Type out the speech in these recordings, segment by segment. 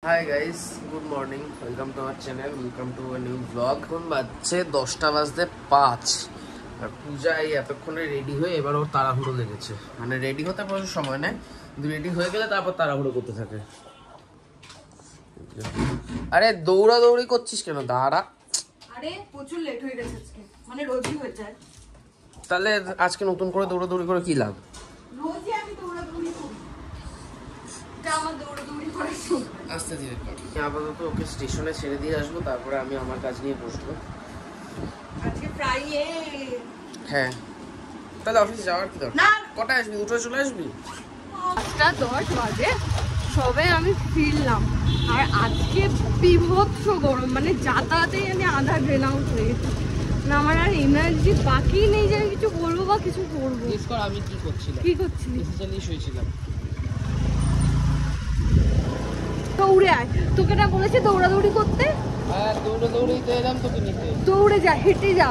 Hi guys, good morning, welcome to our channel, welcome to a new blog. এখন বাজছে 10টা বাজতে 5 আর পূজা এই এতক্ষণে রেডি হয়ে এবার ওর তাড়াহুড়ো লেগেছে। মানে রেডি হতে প্রচুর সময় নেয়, কিন্তু রেডি হয়ে গেলে তারপর তাড়াহুড়ো করতে থাকে। আরে দৌড়াদৌড়ি করছিস কেন? দাঁড়া। আরে প্রচুর লেট হয়ে গেছে আজকে, মানে রোজই হয়ে যায়। তাহলে আজকে নতুন করে দৌড়াদৌড়ি করে কি লাভ? রোজই আমি দৌড়াদৌড়ি করি, এটা আমার দৌড়াদৌড়ি করার সময়। আস্তে ধীরে কর। আপাতত ওকে স্টেশনে ছেড়ে দিয়ে আসবো, তারপরে আমি আমার কাজ নিয়ে বসবো। আজকে ফ্রাইডে। হ্যাঁ, তাহলে অফিসে যাওয়ার কি দরকার? না, কটায় আসবি? 2টায় চলে আসবি? 5:10 বাজে সবে আমি ফিরলাম। আর আজকে বিভৎস গরম, মানে যাতায়াতে আমি আধা ড্রেন আউট হয়ে গেছি। না আমার আর এনার্জি বাকি নেই যে আমি কিছু বলবো বা কিছু করবো। আমি কি করছিলাম? কি করছিলি? শুয়েছিলাম। দৌড়ে আয়, তোকে না বলেছে দৌড়াদৌড়ি করতে? হ্যাঁ, দৌড়ে তো এলাম তোকে নিতে। দৌড়ে যা, হেঁটে যা।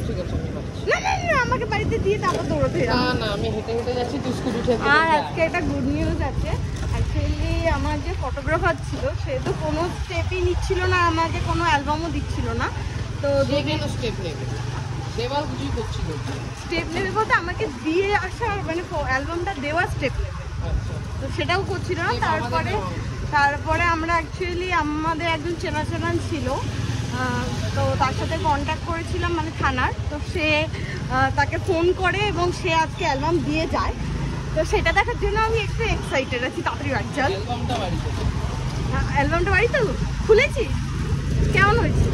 ঠিক আছে, আমি যাচ্ছি। না না না, আমাকে বাড়িতে দিয়ে তারপর দৌড়াতে না না, আমি হেঁটে যাচ্ছি, তুই স্কুটি ঠেলে। আর আজকে একটা গুড নিউজ আছে। অ্যাকচুয়ালি আমার যে ফটোগ্রাফার ছিল সে তো কোনো স্টেপই নিচ্ছিল না, আমাকে কোনো অ্যালবামও দিচ্ছিল না। তো স্টেপ নেবে, দেওয়াল কিছুই করছিল। স্টেপ নেবে বলতে আমাকে দিয়ে আসার, মানে অ্যালবামটা দেওয়ার স্টেপ নেবে, তো সেটাও করছিল না। তারপরে আমরা অ্যাকচুয়ালি আমাদের একজন চেনা ছিল, তো তার সাথে কন্ট্যাক্ট করেছিলাম, মানে থানার। তো সে তাকে ফোন করে এবং সে আজকে অ্যালবাম দিয়ে যায়। তো সেটা দেখার জন্য আমি একটু এক্সাইটেড আছি। তাড়াতাড়ি বাড়ি চল। অ্যালবামটা বাড়িতে খুলেছি, কেমন হয়েছে?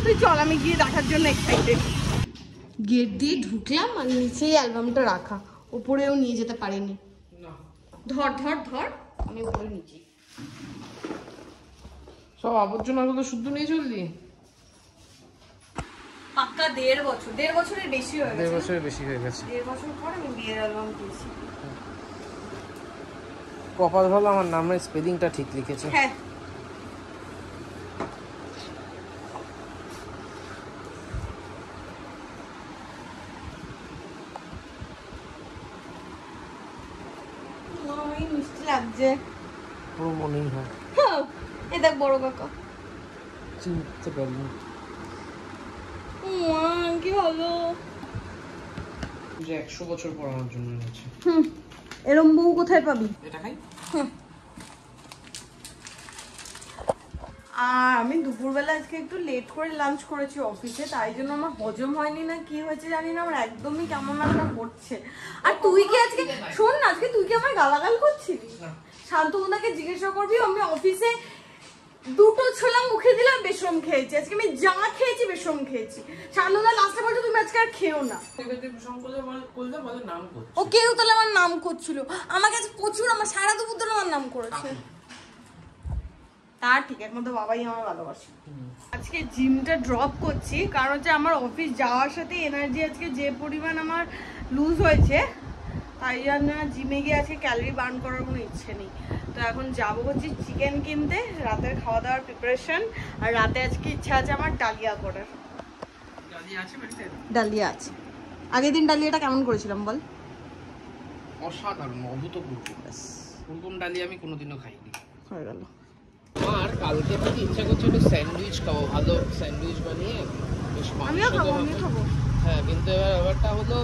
তুই চল, আমি গিয়ে দেখার জন্য এক্সাইটেড। গেট দিয়ে ঢুকলাম আর নিচেই অ্যালবামটা রাখা, উপরেও নিয়ে যেতে পারিনি। ধর ধর ধর, আমি উপরে নিচে সব আবর্জনাগুলো শুদ্ধ নিয়ে চললি। পাক্কা 1.5 বছর, 1.5 বছরের বেশি হয়ে গেছে। 1.5 বছরের বেশি হয়ে গেছে। 1.5 বছর পর আমি বিয়ের অ্যালবাম দিয়েছি। কপাল ভালো, আমার নামের স্পেলিংটা ঠিক লিখেছে। হ্যাঁ, মিষ্টি লাগছে, পুরো মনেই হয়। এই দেখ বড় কাকা, চিনতে পারিনি। কি হলো? 100 বছর পর আমার জন্য এনেছে। এরম বউ কোথায় পাবি? এটা খাই। আর আমি দুপুরবেলা আজকে একটু লেট করে লাঞ্চ করেছি অফিসে, তাই জন্য আমার হজম হয়নি না কি হয়েছে জানি না, আমার একদমই কেমন একটা করছে। আর তুই কি আজকে, শোন না, আজকে তুই কি আমার গালাগাল করছিলি? শান্তনুদাকে জিজ্ঞাসা করবি, আমি অফিসে 2টো ছোলা মুখে দিলাম, বেসম খেয়েছি। আজকে আমি যা খেয়েছি বেসম খেয়েছি। শান্তনুদা লাস্টে বলছে তুমি আজকে আর খেও না। ও কেউ তাহলে আমার নাম করছিল, আমার কাছে প্রচুর, আমার সারা দুপুর ধরে আমার নাম করেছে। তার ঠিক একমাত্র বাবাই আমার ভালোবাসে। আজকে জিমটা ড্রপ করছি, কারণ হচ্ছে আমার অফিস যাওয়ার সাথে এনার্জি আজকে যে পরিমাণ আমার লুজ হয়েছে, তাই জন্য জিমে গিয়ে আজকে ক্যালোরি বার্ন করার কোনো ইচ্ছে নেই। তো এখন যাবো হচ্ছে চিকেন কিনতে, রাতের খাওয়া দাওয়ার প্রিপারেশন। আর রাতে আজকে ইচ্ছা আছে আমার ডালিয়া করার। ডালিয়া আছে। আগের দিন ডালিয়াটা কেমন করেছিলাম বল? অসাধারণ, অভূতপূর্ব। এরকম ডালিয়া আমি কোনোদিনও খাইনি। হয়ে গেল। আমার কালকে থেকে ইচ্ছা করছে একটু স্যান্ডউইচ খাবো, ভালো স্যান্ডউইচ বানিয়ে বেশ আমিও খাবো। হ্যাঁ, কিন্তু এবার ব্যাপারটা হলো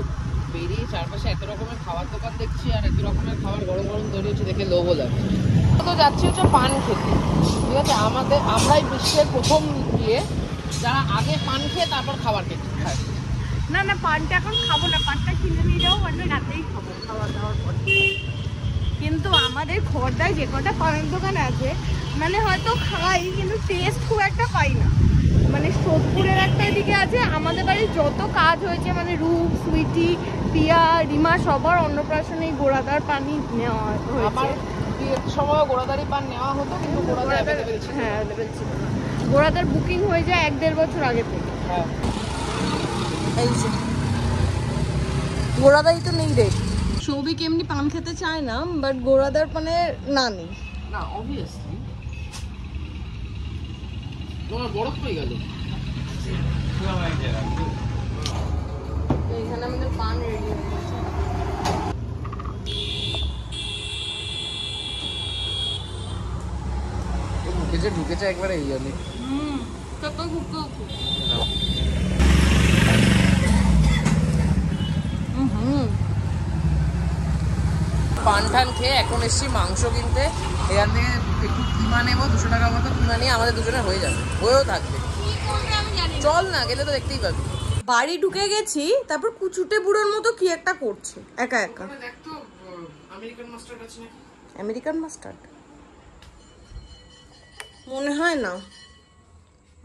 বেরিয়ে চারপাশে এত রকমের খাবার দোকান দেখছি আর এত রকমের খাবার গরম গরম তৈরি হচ্ছে, দেখে লোভও লাগছে। তো যাচ্ছি হচ্ছে পান খেতে, ঠিক আছে? আমরাই বিশ্বের প্রথম গিয়ে যারা আগে পান খেয়ে তারপর খাবার খেতে খায়। না না, পানটা এখন খাবো না, পানটা কিনে নিয়ে যাবো, পানটা রাতেই খাবো খাওয়া দাওয়ার পর। কিন্তু আমাদের খড়দায় যে কটা পানের দোকান আছে, মানে হয়তো খাই কিন্তু টেস্ট খুব একটা পাই না। মানে সোদপুরের একটা এদিকে আছে, আমাদের বাড়ির যত কাজ হয়েছে, মানে রূপ, সুইটি, পিয়া, রিমা সবার অন্নপ্রাশনে গোড়াদার পানি নেওয়া হয়েছে। আমার বিয়ের সময় গোড়াদারি পান নেওয়া হতো, কিন্তু হ্যাঁ লেভেল ছিল না। গোড়াদার বুকিং হয়ে যায় 1-1.5 বছর আগে থেকে। হ্যাঁ, এই যে গোড়াদারি তো নেই রে। সৌভিক এমনি পান খেতে চায় না, বাট গোড়াদার পানে না নেই না, অবভিয়াসলি। তোমার বরফ হয়ে গেল। এখানে আমাদের পান রেডি হয়ে গেছে। যে ঢুকেছে একবারে এই জন্য। পান টান খেয়ে এখন এসছি মাংস কিনতে। এখান থেকে একটু কিমা নেবো, 200 টাকার মতো কিমা নিয়ে আমাদের দুজনে হয়ে যাবে, হয়েও থাকবে। চল না, গেলে তো দেখতেই পাবি। বাড়ি ঢুকে গেছি, তারপর কুচুটে বুড়োর মতো কি একটা করছে একা একা। দেখ তো আমেরিকান মাস্টার্ড আছে নাকি? আমেরিকান মাস্টার্ড মনে হয় না।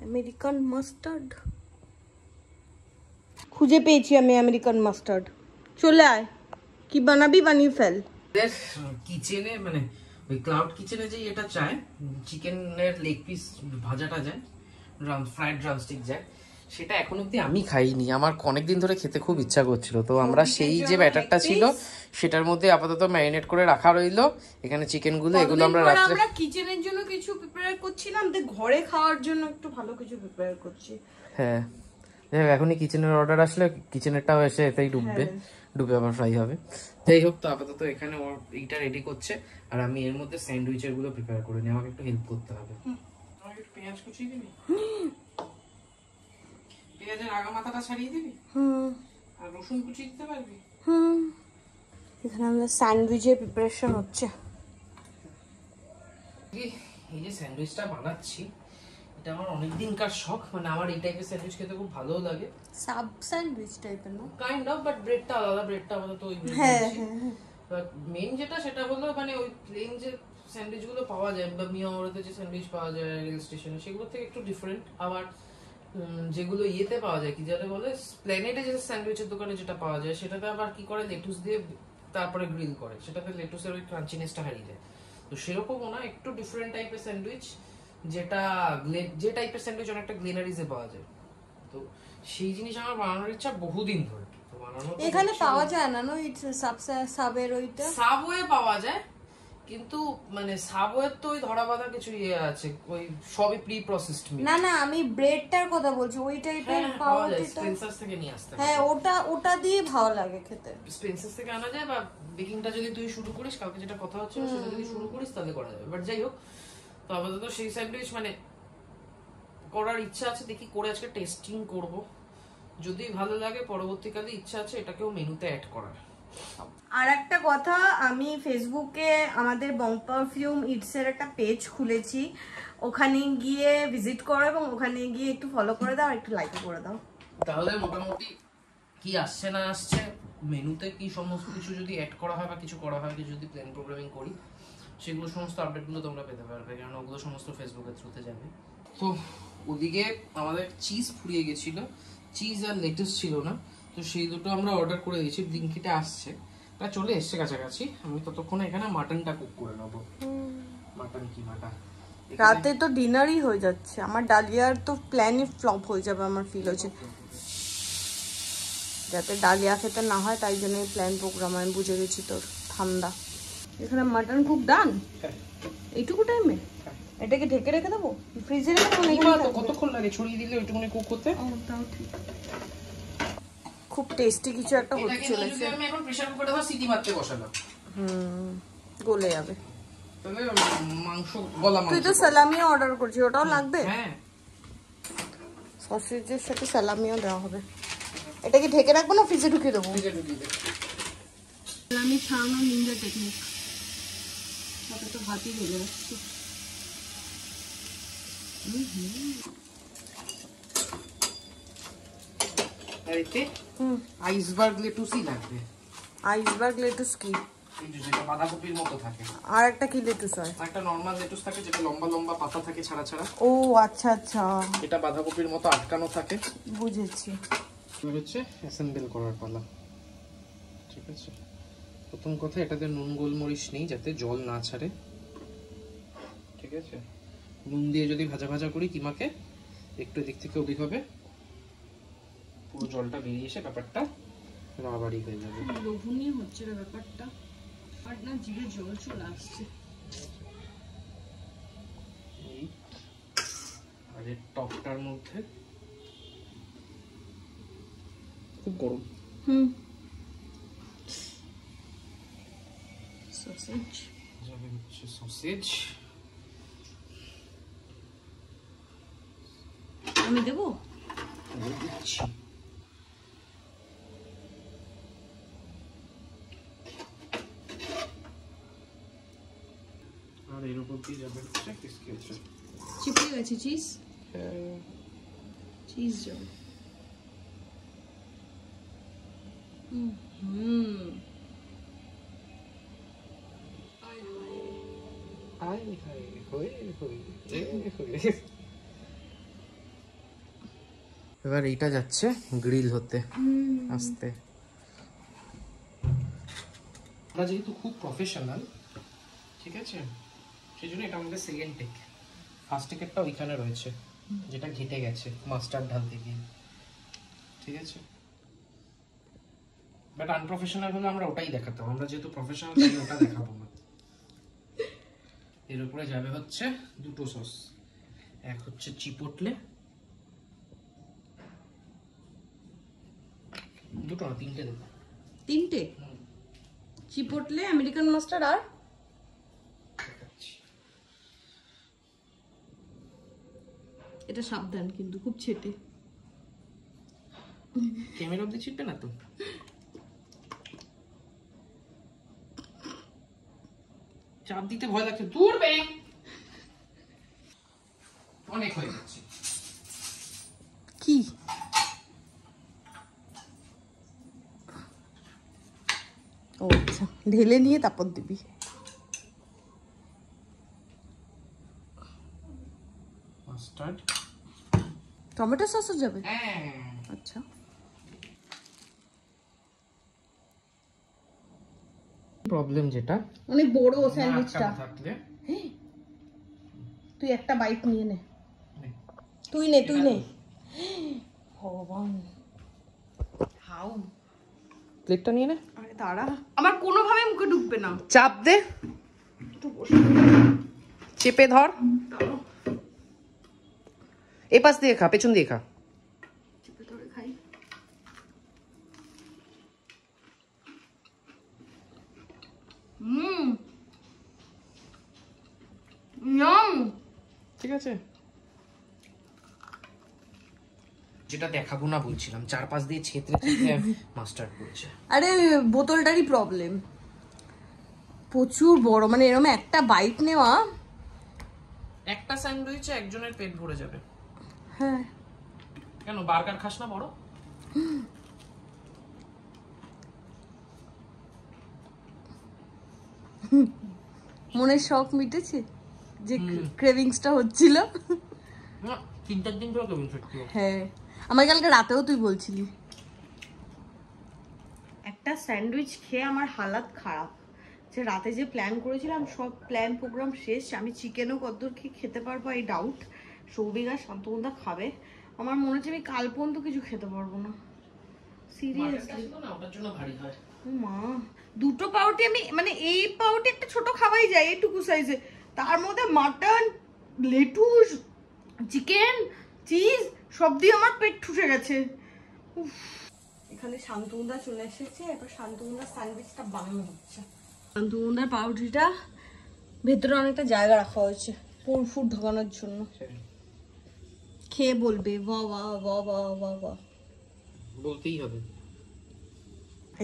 আমেরিকান মাস্টার্ড খুঁজে পেয়েছি আমি, আমেরিকান মাস্টার্ড। চলে আয়, কি বানাবি বানিয়ে ফেল। কিচেনে মানে ওই ক্লাউড কিচেনে যে এটা চায়, চিকেনের লেগ পিস ভাজাটা যায়, ফ্রাইড ড্রামস্টিক যায়, সেটা এখন অব্দি আমি খাইনি। আমার অনেকদিন ধরে খেতে খুব ইচ্ছা করছিল। তো আমরা সেই যে ব্যাটারটা ছিল সেটার মধ্যে আপাতত ম্যারিনেট করে রাখা রইলো। এখানে চিকেনগুলো এগুলো আমরা রাত্রে আমরা কিচেনের জন্য কিছু প্রিপেয়ার করছিলাম, তো ঘরে খাওয়ার জন্য একটু ভালো কিছু প্রিপেয়ার করছি। হ্যাঁ, এখনই কিচেনের অর্ডার আসলে কিচেনেরটাও এসে এতেই ডুববে, ডুবে আবার ফ্রাই হবে। যাই হোক, তো আপাতত এখানে ও এইটা রেডি করছে, আর আমি এর মধ্যে স্যান্ডউইচের গুলো প্রিপেয়ার করে নিই। আমাকে একটু হেল্প করতে হবে। আমাকে একটু পেঁয়াজ কুচিয়ে দিবি, পেঁয়াজের আগা মাথাটা ছাড়িয়ে দিবি, আর রসুন কুচিয়ে দিতে পারবি। এখানে আমাদের স্যান্ডউইচের প্রিপারেশন হচ্ছে। এই যে স্যান্ডউইচটা বানাচ্ছি, এটা আমার অনেকদিনকার শখ। মানে আমার এই টাইপের স্যান্ডউইচ খেতে খুব ভালোও লাগে। সাব স্যান্ডউইচ টাইপের না, কাইন্ড অফ, বাট ব্রেডটা আলাদা। ব্রেডটা আপাতত ওই ব্রেড। বাট মেইন যেটা সেটা হলো মানে ওই প্লেন যে স্যান্ডউইচ গুলো পাওয়া যায় বা মিয়ামোড়তে যে স্যান্ডউইচ পাওয়া যায় রেল স্টেশনে, সেগুলো থেকে একটু ডিফারেন্ট। আবার যেগুলো ইয়েতে পাওয়া যায়, কি যাতে বলে প্ল্যানেটে যে স্যান্ডউইচের দোকানে যেটা পাওয়া যায়, সেটাতে আবার কি করে লেটুস দিয়ে তারপরে গ্রিল করে, সেটাতে লেটুসের ওই ক্রাঞ্চিনেসটা হারিয়ে যায়। তো সেরকমও না, একটু ডিফারেন্ট টাইপের স্যান্ডউইচ, যেটা যে টাইপের স্যান্ডউইচ অনেকটা গ্লিনারিজে পাওয়া যায়। তো সেই জিনিস আমার বানানোর ইচ্ছা বহুদিন ধরে। তো বানানো এখানে পাওয়া যায় না, সাবের ওইটা সাবওয়ে পাওয়া যায়, কিন্তু মানে সাবওয়ের তো ওই ধরা বাঁধা কিছু ইয়ে আছে, ওই সবই প্রি প্রসেসড মিট। না না, আমি ব্রেডটার কথা বলছি, ওই টাইপের পাওয়া যায় স্পেন্সার্স থেকে নিয়ে আসতে। হ্যাঁ, ওটা দিয়ে ভালো লাগে খেতে। স্পেন্সার্স থেকে আনা যায়, বা বেকিংটা যদি তুই শুরু করিস, কালকে যেটা কথা হচ্ছে সেটা যদি শুরু করিস তাহলে করা যাবে। বাট যাই হোক, তো আপাতত সেই স্যান্ডউইচ মানে করার ইচ্ছা আছে, দেখি করে আজকে টেস্টিং করব। যদি ভালো লাগে পরবর্তীকালে ইচ্ছা আছে এটাকেও মেনুতে অ্যাড করার। আর একটা কথা, আমি ফেসবুকে আমাদের বং পারফিউম ইটসের একটা পেজ খুলেছি, ওখানে গিয়ে ভিজিট করো এবং ওখানে গিয়ে একটু ফলো করে দাও আর একটু লাইক করে দাও। তাহলে মোটামুটি কি আসছে না আসছে, মেনুতে কি সমস্ত কিছু যদি অ্যাড করা হয় বা কিছু করা হয়, কিছু যদি প্ল্যান প্রোগ্রামিং করি, সেগুলো সমস্ত আপডেটগুলো তোমরা পেতে পারবে, কারণ ওগুলো সমস্ত ফেসবুকের থ্রুতে যাবে। তো ওদিকে আমাদের চিজ ফুরিয়ে গেছিল, চিজ আর লেটুস ছিল না, তো সেই দুটো আমরা অর্ডার করে দিয়েছি, ব্লিঙ্কিটে আসছে, তা চলে এসছে কাছাকাছি। আমি ততক্ষণে এখানে মাটনটা কুক করে নেবো। মাটন কিমাটা রাতে তো ডিনারই হয়ে যাচ্ছে, আমার ডালিয়ার তো প্ল্যানই ফ্লপ হয়ে যাবে আমার ফিল হচ্ছে। যাতে ডালিয়া খেতে না হয় তাই জন্য এই প্ল্যান প্রোগ্রাম আমি বুঝে গেছি তোর। ঠান্ডা এখানে মাটন কুক ডান এইটুকু টাইমে। এটাকে ঢেকে রেখে দেবো ফ্রিজে রেখে দেবো? কতক্ষণ লাগে ছড়িয়ে দিলে ওইটুকুনি কুক করতে? খুব টেস্টি কিছু একটা হতে চলেছে। আমি এখন প্রেসার কুকারে ধর সিটি মারতে বসালাম, গলে যাবে। তাহলে মাংস গলা মাংস। তুই তো সালামিও অর্ডার করছিস, ওটাও লাগবে? হ্যাঁ, সসেজের সাথে সালামিও দেওয়া হবে। এটা কি ঢেকে রাখবো না ফ্রিজে ঢুকিয়ে দেবো? ফ্রিজে ঢুকিয়ে দে। সালামি ছাড়ানো নিনজা টেকনিক। তাতে তো ভাতই গলে যাচ্ছে। আর এতে আইসবার্গ লেটুসই লাগবে। আইসবার্গ লেটুস কি? এই যেটা বাঁধাকপির মতো থাকে। আর একটা কি লেটুস হয়? একটা নরমাল লেটুস থাকে যেটা লম্বা লম্বা পাতা থাকে ছাড়া ছাড়া। ও আচ্ছা আচ্ছা, এটা বাঁধাকপির মতো আটকানো থাকে। বুঝেছি। এবার হচ্ছে অ্যাসেম্বল করার পালা। ঠিক আছে, প্রথম কথা এটাতে নুন গোলমরিচ নেই যাতে জল না ছাড়ে। ঠিক আছে, নুন দিয়ে যদি ভাজা ভাজা করি কিমাকে, একটু এদিক থেকে ওদিক হবে, পুরো জলটা বেরিয়ে এসে ব্যাপারটা রাবারি হয়ে যাবে। লোভনীয় হচ্ছে রে ব্যাপারটা, আর না জিভে জল চলে আসছে। আর এর টপটার মধ্যে খুব গরম। সসেজ যাবে হচ্ছে সসেজ। আমি দেবো দিচ্ছি। আর এর উপর দিয়ে যাবে হচ্ছে কিসকেচা। চিপে গেছে চিজ, চিজ যাবে। এবার এইটা যাচ্ছে গ্রিল হতে আস্তে। আমরা যেহেতু খুব প্রফেশনাল, ঠিক আছে, সেই জন্য এটা আমাদের সেকেন্ড টেক। ফার্স্ট টেকেরটা ওইখানে রয়েছে, যেটা ঘেটে গেছে মাস্টার্ড ঢালতে গিয়ে, ঠিক আছে। বাট আনপ্রফেশনাল হলে আমরা ওটাই দেখাতাম, আমরা যেহেতু প্রফেশনাল তাই ওটা দেখাবো না। এর উপরে যাবে হচ্ছে দুটো সস, এক হচ্ছে চিপোটলে, দুটো না তিনটে দেবো। তিনটে চিপোটলে, আমেরিকান মাস্টার্ড আর এটা সাবধান কিন্তু খুব ছেটে। ক্যামেরা অব্দি ছিটবে না তো। চাপ দিতে ভয় লাগছে, দূর বে, অনেক হয়ে যাচ্ছে। কি ও আচ্ছা, ঢেলে নিয়ে তারপর দিবি। মাস্টার্ড, টমেটো সসও যাবে? হ্যাঁ আচ্ছা, প্রবলেম যেটা অনেক বড় স্যান্ডউইচটা। থাকলে তুই একটা বাইট নিয়ে নে, নে। তুই নে, তুই নে। ভগবান, হাউ, প্লেটটা নিয়ে নে। আরে দাঁড়া, আমার কোনোভাবে মুখে ঢুকবে না। চাপ দে, একটু বসে চেপে ধর, এই পাশ দিয়ে খা, পেছন দিয়ে খা। চেপে ধরে খাই। ঠিক আছে, যেটা দেখাবো না বলছিলাম, চারপাশ দিয়ে ছেত্রে ছেত্রে মাস্টার্ড করেছে। আরে বোতলটারই প্রবলেম, প্রচুর বড়, মানে এরকম একটা বাইট নেওয়া। একটা স্যান্ডউইচে একজনের পেট ভরে যাবে। হ্যাঁ, কেন বার্গার খাস না বড়? মনের শখ মিটেছে যে ক্রেভিংসটা হচ্ছিল। না, 3-4 দিন ধরে কেমন সত্যি। হ্যাঁ, আমার কালকে রাতেও তুই বলছিলি। একটা স্যান্ডউইচ খেয়ে আমার হালাত খারাপ, যে রাতে যে প্ল্যান করেছিলাম সব প্ল্যান প্রোগ্রাম শেষ। আমি চিকেনও কতদূর খেতে পারবো এই ডাউট। সৌভিক আর শান্তনুদা খাবে, আমার মনে হচ্ছে আমি কাল পর্যন্ত কিছু খেতে পারবো না, সিরিয়াসলি। ওটার জন্য ভারী হয়। মা, দুটো পাউটি আমি, মানে এই পাউটি একটা ছোট খাওয়াই যায় এইটুকু সাইজে, তার মধ্যে মাটন, লেটুস, চিকেন, চিজ সব দিয়ে আমার পেট ঠুসে গেছে। এখানে শান্তনুদা চলে এসেছে, এবার শান্তনুদার স্যান্ডউইচটা বানানো হচ্ছে। শান্তনুদার পাউরুটিটা ভেতরে অনেকটা জায়গা রাখা হয়েছে ফুড ঢোকানোর জন্য। খেয়ে বলবে বাহ বাহ বাহ বাহ বাহ বাহ, বলতেই হবে।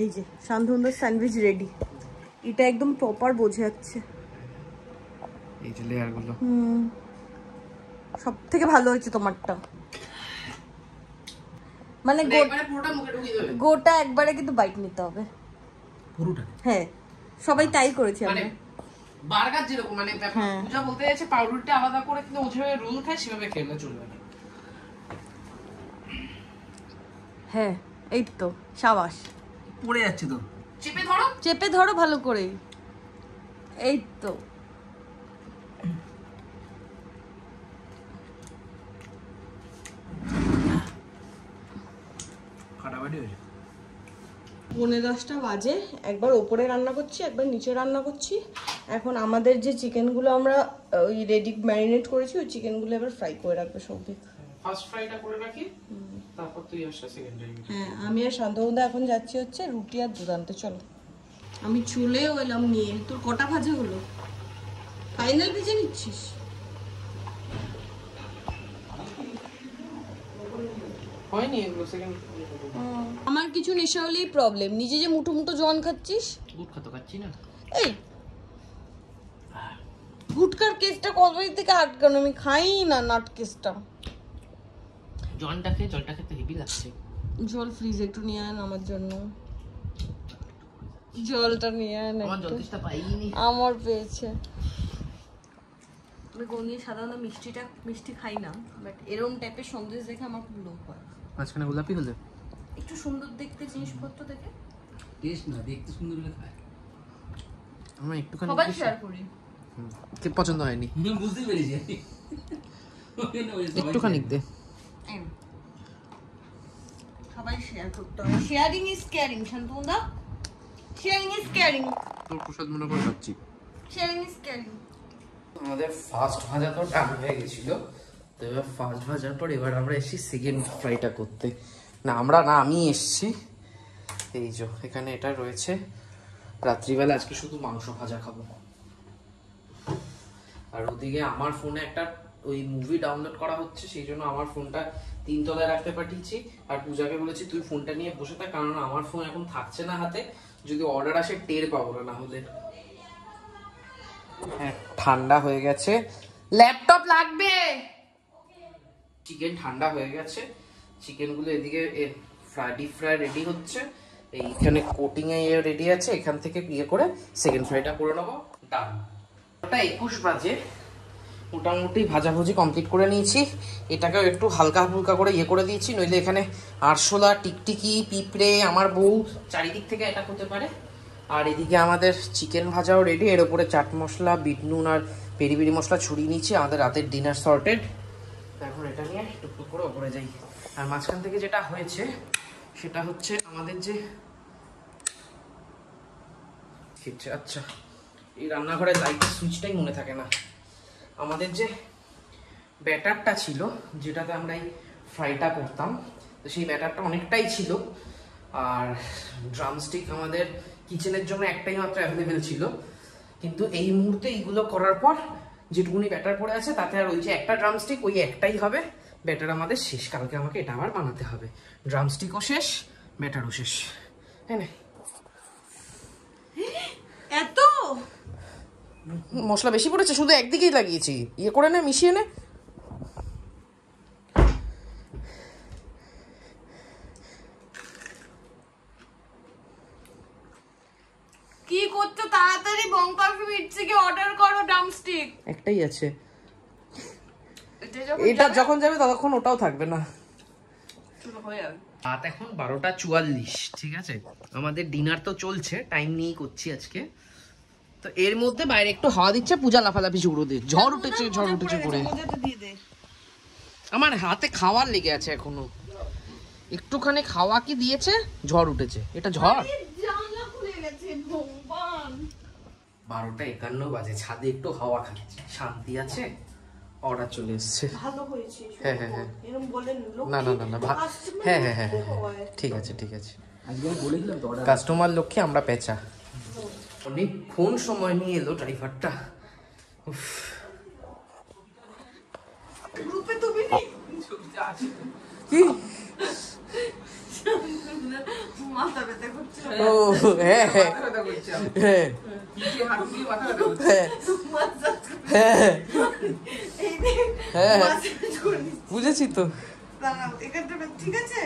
এই যে শান্তনুদার স্যান্ডউইচ রেডি, এটা একদম প্রপার বোঝা যাচ্ছে। এই যে লেয়ারগুলো, সব থেকে ভালো হয়েছে তোমারটা, মানে গোটা একবারে কিন্তু বাইট নিতে হবে পুরোটা। হ্যাঁ, সবাই তাই করেছি মানে আমরা। বার্গার যেরকম, মানে পূজা বলতে যাচ্ছে পাউরুটিটা আলাদা করে, কিন্তু ও যেভাবে রোল খায় সেভাবে খেলে চলবে না। হ্যাঁ, এই তো সাবাস, পড়ে যাচ্ছে তো, চেপে ধরো, চেপে ধরো ভালো করে, এই তো। ফাটাফাটি হয়েছে। 9:30 বাজে, একবার ওপরে রান্না করছি একবার নিচে রান্না করছি। এখন আমাদের যে চিকেনগুলো আমরা ওই রেডি ম্যারিনেট করেছি, ওই চিকেনগুলো এবার ফ্রাই করে রাখবে সৌভিক। ফার্স্ট ফ্রাইটা করে রাখি, তারপর তুই আসা সেকেন্ডারি। হ্যাঁ, আমি আর শান্তনুদা এখন যাচ্ছি হচ্ছে রুটি আর দুধ আনতে। চলো, আমি চলেও এলাম নিয়ে। তোর কটা ভাজা হলো? ফাইনাল ভেজে নিচ্ছিস? হয়নি এগুলো সেকেন্ড। আমার কিছু নেশা হলেই প্রবলেম। নিজে যে মুঠো মুঠো জন খাচ্ছিস। গুটখা তো খাচ্ছি না। এই গুটকার কেসটা কতদিন থেকে আটকানো, আমি খাই না নাট কেসটা। জলটা খেতে হেভি লাগছে। জল ফ্রিজ একটু নিয়ে আন আমার জন্য, জলটা নিয়ে আন। আমার জল তেষ্টা পাইনি। আমার পেয়েছে। আমি গনিয়ে সাধারণত মিষ্টি খাই না, বাট এরকম টাইপের সন্দেশ দেখে আমার খুব লোভ হয়। মাঝখানে গোলাপি হলে একটু সুন্দর দেখতে জিনিসপত্র দেখে টেস্ট না, দেখতে সুন্দর হলে খায়। আমরা একটুখানি সবাই শেয়ার করি। কি পছন্দ হয়নি, বুঝতে পেরেছি। একটুখানি দে। সবাই শেয়ার করতে হবে। শেয়ারিং ইজ কেয়ারিং শান্তনুদা, শেয়ারিং ইজ কেয়ারিং। তোর প্রসাদ মনে করে খাচ্ছি। Sharing is caring. আমাদের ফার্স্ট ভাজা তো ডান হয়ে গেছিল, তো এবার ফার্স্ট ভাজার পর এবার আমরা এসেছি সেকেন্ড ফ্রাইটা করতে। না আমরা না, আমি এসেছি। এই যে এখানে এটা রয়েছে, রাত্রিবেলা আজকে শুধু মাংস ভাজা খাবো। আর ওদিকে আমার ফোনে একটা ওই মুভি ডাউনলোড করা হচ্ছে, সেই জন্য আমার ফোনটা 3 তলায় রাখতে পাঠিয়েছি। আর পূজাকে বলেছি তুই ফোনটা নিয়ে বসে থাক, কারণ আমার ফোন এখন থাকছে না হাতে, যদি অর্ডার আসে টের পাবো না হলে। হ্যাঁ ঠান্ডা হয়ে গেছে, ল্যাপটপ লাগবে। চিকেন ঠান্ডা হয়ে গেছে, চিকেন গুলো এদিকে ডিপ ফ্রাই রেডি হচ্ছে, এইখানে কোটিং এ রেডি আছে, এখান থেকে ইয়ে করে সেকেন্ড ফ্রাইটা করে নেবো। ডান। 21 বাজে, মোটামুটি ভাজাভুজি কমপ্লিট করে নিয়েছি। এটাকেও একটু হালকা হালকা করে ইয়ে করে দিয়েছি, নইলে এখানে আরশোলা, টিকটিকি, পিঁপড়ে, আমার বউ চারিদিক থেকে অ্যাটাক হতে পারে। আর এদিকে আমাদের চিকেন ভাজাও রেডি, এর উপরে চাট মশলা, বিট নুন আর পেরি পেরি মশলা ছড়িয়ে নিচ্ছি। আমাদের রাতের ডিনার সর্টেড। এখন এটা নিয়ে টুকটুক করে ওপরে যাই। আর মাঝখান থেকে যেটা হয়েছে সেটা হচ্ছে আমাদের যে আচ্ছা এই রান্নাঘরের লাইটের সুইচটাই মনে থাকে না। আমাদের যে ব্যাটারটা ছিল, যেটাতে আমরা এই ফ্রাইটা করতাম, তো সেই ব্যাটারটা অনেকটাই ছিল। আর ড্রামস্টিক আমাদের কিচেনের জন্য একটাই মাত্র অ্যাভেলেবেল ছিল, কিন্তু এই মুহূর্তে এইগুলো করার পর যেটুকুনি ব্যাটার পড়ে আছে তাতে আর ওই যে একটা ড্রামস্টিক, ওই একটাই হবে। ব্যাটার আমাদের শেষ, কালকে আমাকে এটা আবার বানাতে হবে। ড্রামস্টিকও শেষ, ব্যাটারও শেষ। হ্যাঁ না, এত মশলা বেশি পড়েছে, শুধু একদিকেই লাগিয়েছি, ইয়ে করে নে, মিশিয়ে নে। কি করছো? তাড়াতাড়ি বং পারফিউম ইটস থেকে অর্ডার করো ড্রামস্টিক। একটাই আছে, এটা যখন যাবে ততক্ষণ ওটাও থাকবে না। রাত এখন 12:44, ঠিক আছে। আমাদের ডিনার তো চলছে, টাইম নিয়েই করছি আজকে। তো এর মধ্যে বাইরে একটু হাওয়া দিচ্ছে, পূজা লাফালাফি শুরু দিয়ে ঝড় উঠেছে করে। আমার হাতে খাওয়ার লেগে আছে এখনো, একটুখানি খাওয়া কি দিয়েছে, ঝড় উঠেছে। এটা ঝড়। 12:51 বাজে, ছাদে একটু হাওয়া খাচ্ছি, শান্তি আছে। অর্ডার চলে এসছে। ভালো হয়েছে। হ্যাঁ হ্যাঁ হ্যাঁ, এরকম বলেন না না না না, হ্যাঁ হ্যাঁ হ্যাঁ ঠিক আছে ঠিক আছে। কাস্টমার লক্ষ্যে আমরা পেঁচা। অনেকক্ষণ সময় নিয়ে এলো ড্রাইভারটা। কি মাথা ব্যথা করছে। ও হ্যাঁ হ্যাঁ হ্যাঁ বুঝেছি তো। ঠিক আছে,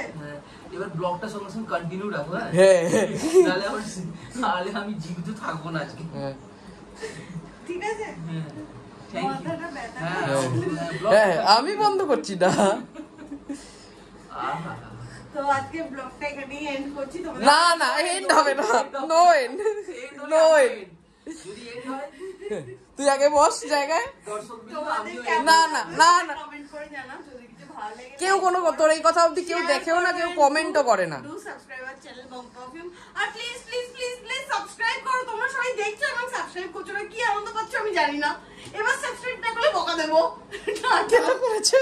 এবার ব্লগটা সঙ্গে সঙ্গে কন্টিনিউ রাখো। হ্যাঁ তাহলে আমি জীবিত থাকবো না আজকে। ঠিক আছে। হ্যাঁ আমি বন্ধ করছি না। তো আজকে ব্লগটা এখানেই এন্ড করছি। না না এন্ড হবে না, নো এন্ড, নো এন্ড। যদি এন্ড হয় তুই আগে বস জায়গায়। না না না না, কমেন্ট করে জানাও যদি কিছু ভালো লাগে। কেউ কোনো তোর এই কথা অবধি কেউ দেখেও না, কেউ কমেন্টও করে না। Do subscribe our channel bong perfume. আর please please please please subscribe করো। তোমরা সবাই দেখছো এবং সাবস্ক্রাইব করছো না, কি আনন্দ পাচ্ছ আমি জানি না। এবার সাবস্ক্রাইব না করলে বকা দেবো। কেন করেছে?